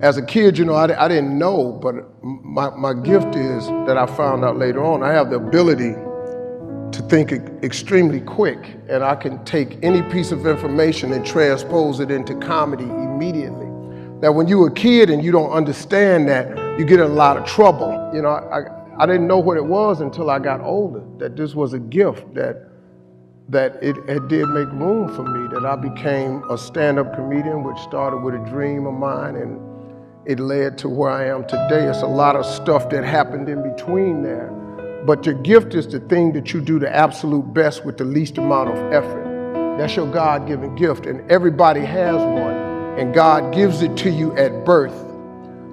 As a kid, I didn't know, but my gift is that I found out later on. I have the ability to think extremely quick, and I can take any piece of information and transpose it into comedy immediately. Now, when you're a kid and you don't understand that, you get in a lot of trouble. I didn't know what it was until I got older, that this was a gift, that it did make room for me, that I became a stand-up comedian, which started with a dream of mine, and it led to where I am today. It's a lot of stuff that happened in between there. But your gift is the thing that you do the absolute best with the least amount of effort. That's your God-given gift, and everybody has one, and God gives it to you at birth.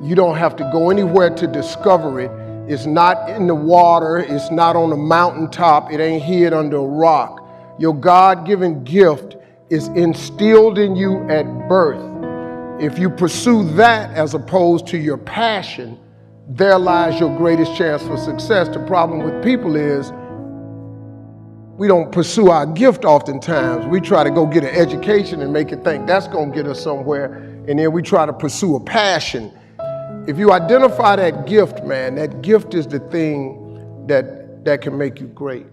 You don't have to go anywhere to discover it. It's not in the water, it's not on a mountaintop, it ain't hid under a rock. Your God-given gift is instilled in you at birth. If you pursue that as opposed to your passion, there lies your greatest chance for success. The problem with people is we don't pursue our gift oftentimes. We try to go get an education and make it think that's going to get us somewhere, and then we try to pursue a passion. If you identify that gift, man, that gift is the thing that can make you great.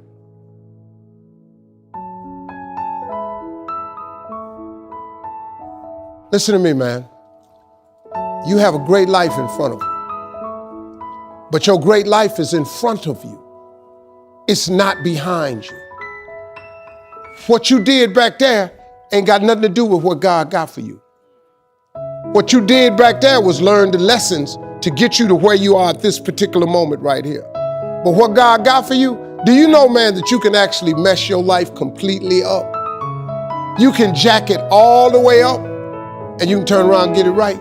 Listen to me, man. You have a great life in front of you. But your great life is in front of you. It's not behind you. What you did back there ain't got nothing to do with what God got for you. What you did back there was learn the lessons to get you to where you are at this particular moment right here. But what God got for you, do you know, man, that you can actually mess your life completely up? You can jack it all the way up, and you can turn around and get it right.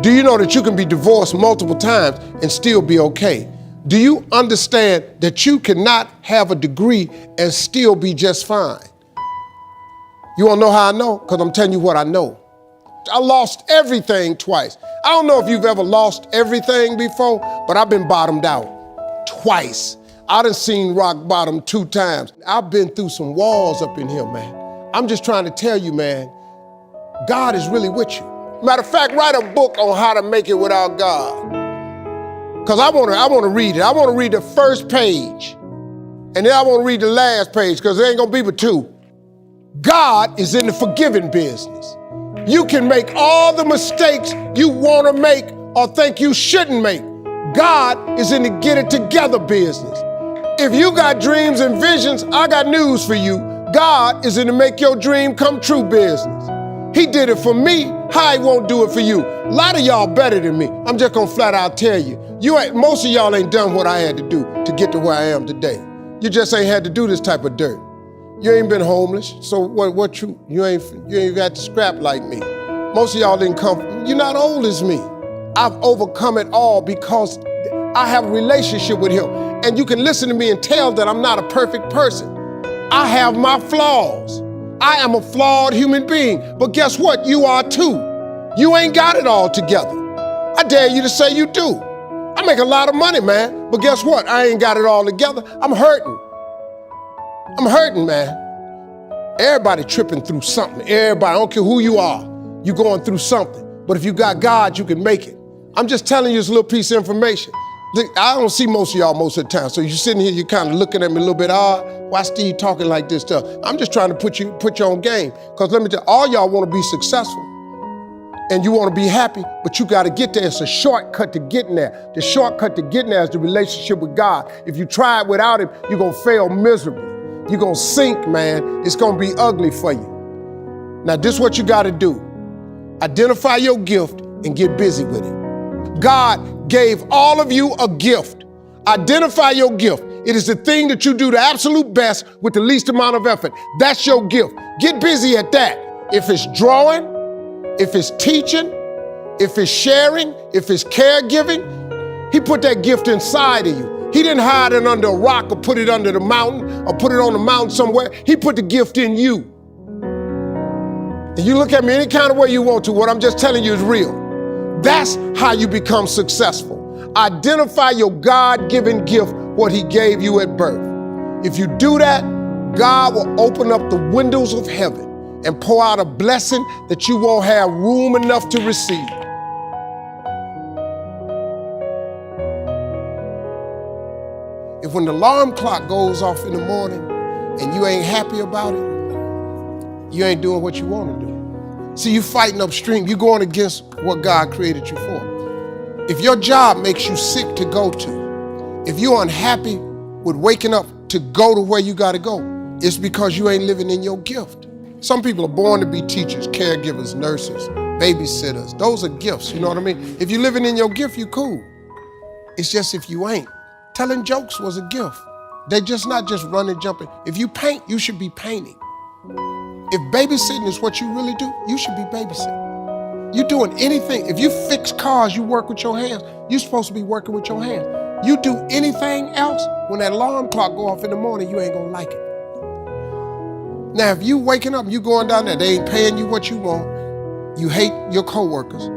Do you know that you can be divorced multiple times and still be okay? Do you understand that you cannot have a degree and still be just fine? You wanna know how I know? Because I'm telling you what I know. I lost everything twice. I don't know if you've ever lost everything before, but I've been bottomed out twice. I done seen rock bottom 2 times. I've been through some walls up in here, man. I'm just trying to tell you, man, God is really with you. Matter of fact, write a book on how to make it without God. Because I want to read it. I want to read the first page. And then I want to read the last page, because there ain't going to be but 2. God is in the forgiving business. You can make all the mistakes you want to make or think you shouldn't make. God is in the get it together business. If you got dreams and visions, I got news for you. God is in the make your dream come true business. He did it for me, how he won't do it for you? A lot of y'all better than me. I'm just gonna flat out tell you. Most of y'all ain't done what I had to do to get to where I am today. You just ain't had to do this type of dirt. You ain't been homeless, so you ain't got to scrap like me. Most of y'all didn't come, you're not old as me. I've overcome it all because I have a relationship with him. And you can listen to me and tell that I'm not a perfect person. I have my flaws. I am a flawed human being, but guess what? You are too. You ain't got it all together. I dare you to say you do. I make a lot of money, man, but guess what? I ain't got it all together. I'm hurting. I'm hurting, man. Everybody tripping through something. Everybody, I don't care who you are, you going through something. But if you got God, you can make it. I'm just telling you this little piece of information. I don't see most of y'all most of the time. So you're sitting here, you're kind of looking at me a little bit odd. Why Steve talking like this stuff? I'm just trying to put you on game. Because let me tell you, all y'all want to be successful. And you want to be happy, but you got to get there. It's a shortcut to getting there. The shortcut to getting there is the relationship with God. If you try it without him, you're going to fail miserably. You're going to sink, man. It's going to be ugly for you. Now, this is what you got to do. Identify your gift and get busy with it. God gave all of you a gift. Identify your gift. It is the thing that you do the absolute best with the least amount of effort. That's your gift. Get busy at that. If it's drawing, if it's teaching, if it's sharing, if it's caregiving, he put that gift inside of you. He didn't hide it under a rock or put it under the mountain or put it on the mountain somewhere. He put the gift in you. And you look at me any kind of way you want to. What I'm just telling you is real. That's how you become successful. Identify your God-given gift, what he gave you at birth. If you do that, God will open up the windows of heaven and pour out a blessing that you won't have room enough to receive. If when the alarm clock goes off in the morning and you ain't happy about it, you ain't doing what you want to do. See, you fighting upstream. You going against what God created you for. If your job makes you sick to go to, if you're unhappy with waking up to go to where you got to go, it's because you ain't living in your gift. Some people are born to be teachers, caregivers, nurses, babysitters. Those are gifts, you know what I mean? If you're living in your gift, you cool. It's just if you ain't. Telling jokes was a gift. They're just not just running, jumping. If you paint, you should be painting. If babysitting is what you really do, you should be babysitting. You doing anything. If you fix cars, you work with your hands. You're supposed to be working with your hands. You do anything else, when that alarm clock go off in the morning, you ain't gonna like it. Now, if you waking up and you going down there, they ain't paying you what you want, you hate your coworkers,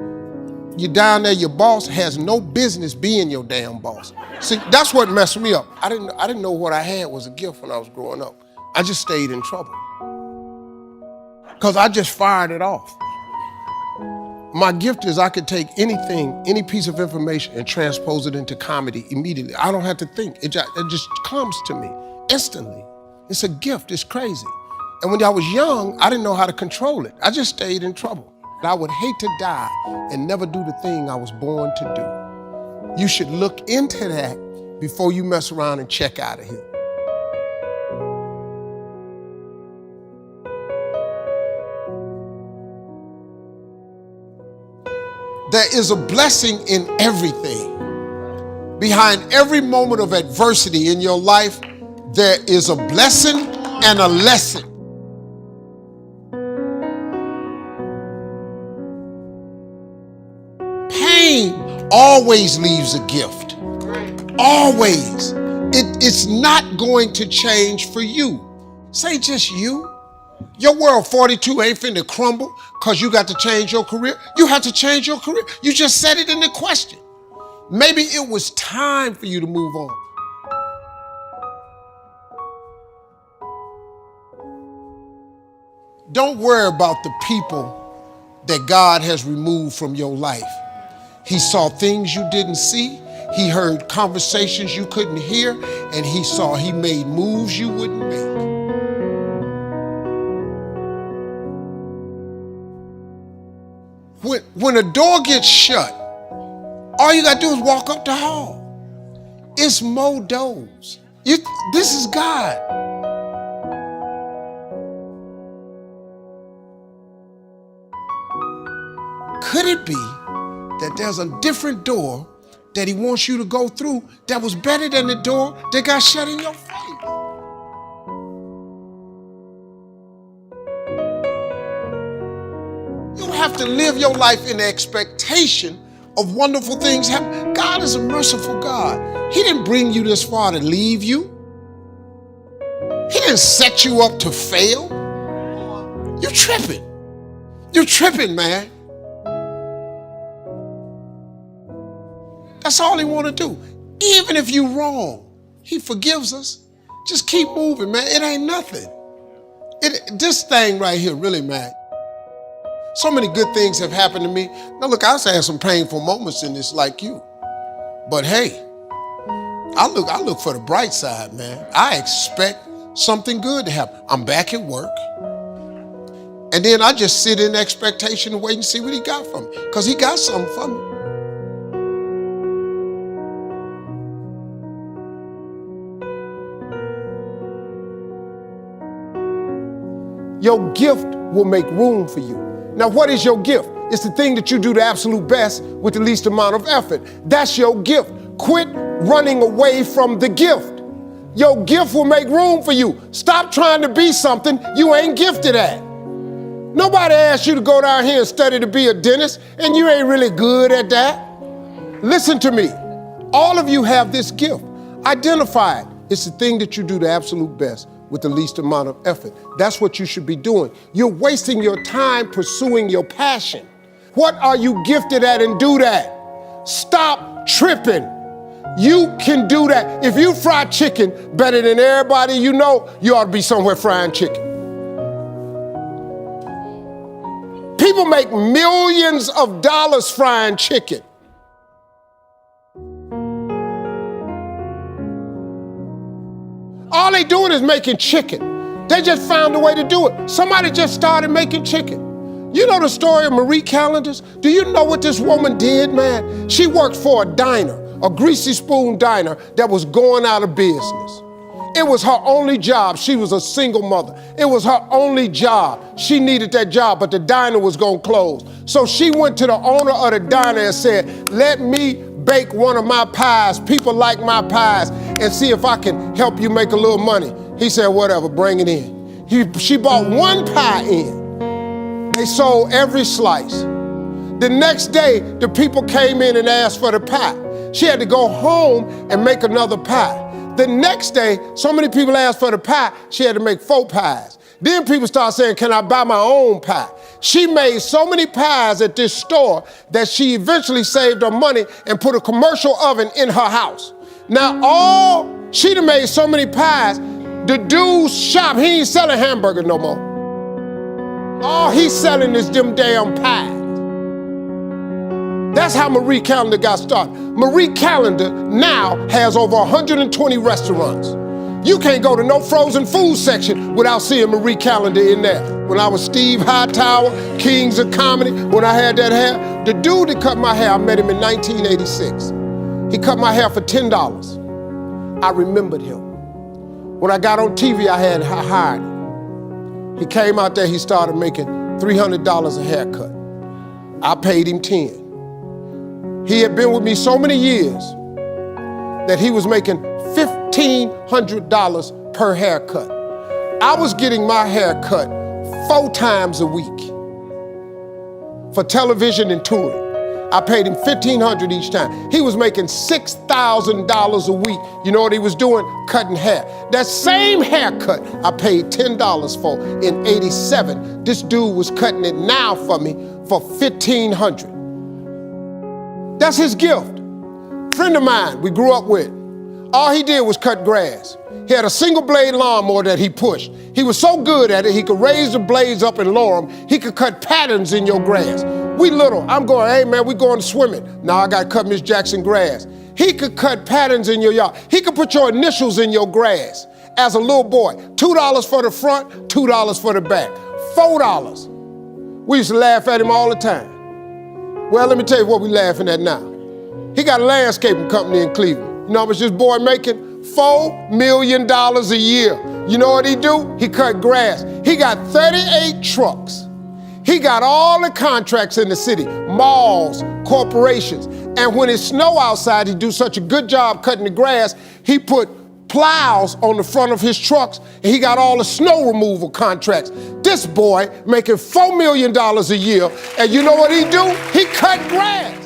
you down there, your boss has no business being your damn boss. See, that's what messed me up. I didn't know what I had was a gift when I was growing up. I just stayed in trouble. Because I just fired it off. My gift is I could take anything, any piece of information and transpose it into comedy immediately. I don't have to think. It just comes to me instantly. It's a gift. It's crazy. And when I was young, I didn't know how to control it. I just stayed in trouble. I would hate to die and never do the thing I was born to do. You should look into that before you mess around and check out of here. There is a blessing in everything. Behind every moment of adversity in your life, there is a blessing and a lesson. Pain always leaves a gift. Always. It's not going to change for you. Say just you. Your world 42 ain't finna crumble because you got to change your career. You have to change your career. You just said it in the question. Maybe it was time for you to move on. Don't worry about the people that God has removed from your life. He saw things you didn't see. He heard conversations you couldn't hear. And he made moves you wouldn't make. When a door gets shut, all you gotta do is walk up the hall. It's more doors. This is God. Could it be that there's a different door that he wants you to go through that was better than the door that got shut in your face? You have to live your life in the expectation of wonderful things happening. God is a merciful God. He didn't bring you this far to leave you. He didn't set you up to fail. You're tripping. You're tripping, man. That's all he want to do. Even if you're wrong, he forgives us. Just keep moving, man. It ain't nothing. This thing right here, really, man. So many good things have happened to me. Now, look, I've had some painful moments in this like you. But hey, I look for the bright side, man. I expect something good to happen. I'm back at work. And then I just sit in expectation and wait and see what he got from me. Because he got something for me. Your gift will make room for you. Now, what is your gift? It's the thing that you do the absolute best with the least amount of effort. That's your gift. Quit running away from the gift. Your gift will make room for you. Stop trying to be something you ain't gifted at. Nobody asked you to go down here and study to be a dentist, and you ain't really good at that. Listen to me. All of you have this gift. Identify it. It's the thing that you do the absolute best with the least amount of effort. That's what you should be doing. You're wasting your time pursuing your passion. What are you gifted at and do that? Stop tripping. You can do that. If you fry chicken better than everybody you know, you ought to be somewhere frying chicken. People make millions of dollars frying chicken. they doing is making chicken. They just found a way to do it. Somebody just started making chicken. You know the story of Marie Callender's? Do you know what this woman did, man? She worked for a diner, a greasy spoon diner that was going out of business. It was her only job. She was a single mother. It was her only job. She needed that job, but the diner was gonna close. So she went to the owner of the diner and said, let me bake one of my pies. People like my pies, and see if I can help you make a little money. He said, whatever, bring it in. She bought one pie in. They sold every slice. The next day, the people came in and asked for the pie. She had to go home and make another pie. The next day, so many people asked for the pie, she had to make 4 pies. Then people started saying, can I buy my own pie? She made so many pies at this store that she eventually saved her money and put a commercial oven in her house. Now, she done made so many pies, the dude's shop, he ain't selling hamburgers no more. All he's selling is them damn pies. That's how Marie Callender got started. Marie Callender now has over 120 restaurants. You can't go to no frozen food section without seeing Marie Callender in there. When I was Steve Hightower, Kings of Comedy, when I had that hair, the dude that cut my hair, I met him in 1986. He cut my hair for $10. I remembered him. When I got on TV, I hired him. He came out there, he started making $300 a haircut. I paid him $10. He had been with me so many years that he was making $1,500 per haircut. I was getting my hair cut 4 times a week for television and touring. I paid him $1,500 each time. He was making $6,000 a week. You know what he was doing? Cutting hair. That same haircut I paid $10 for in '87. This dude was cutting it now for me for $1,500. That's his gift. Friend of mine we grew up with, all he did was cut grass. He had a single blade lawnmower that he pushed. He was so good at it, he could raise the blades up and lower them. He could cut patterns in your grass. We little, I'm going, hey man, we going swimming. Now I gotta cut Miss Jackson grass. He could cut patterns in your yard. He could put your initials in your grass. As a little boy, $2 for the front, $2 for the back, $4. We used to laugh at him all the time. Well, let me tell you what we laughing at now. He got a landscaping company in Cleveland. You know how much this boy making? $4 million a year. You know what he do? He cut grass. He got 38 trucks. He got all the contracts in the city, malls, corporations. And when it snow outside, he do such a good job cutting the grass, he put plows on the front of his trucks, and he got all the snow removal contracts. This boy making $4 million a year, and you know what he do? He cut grass.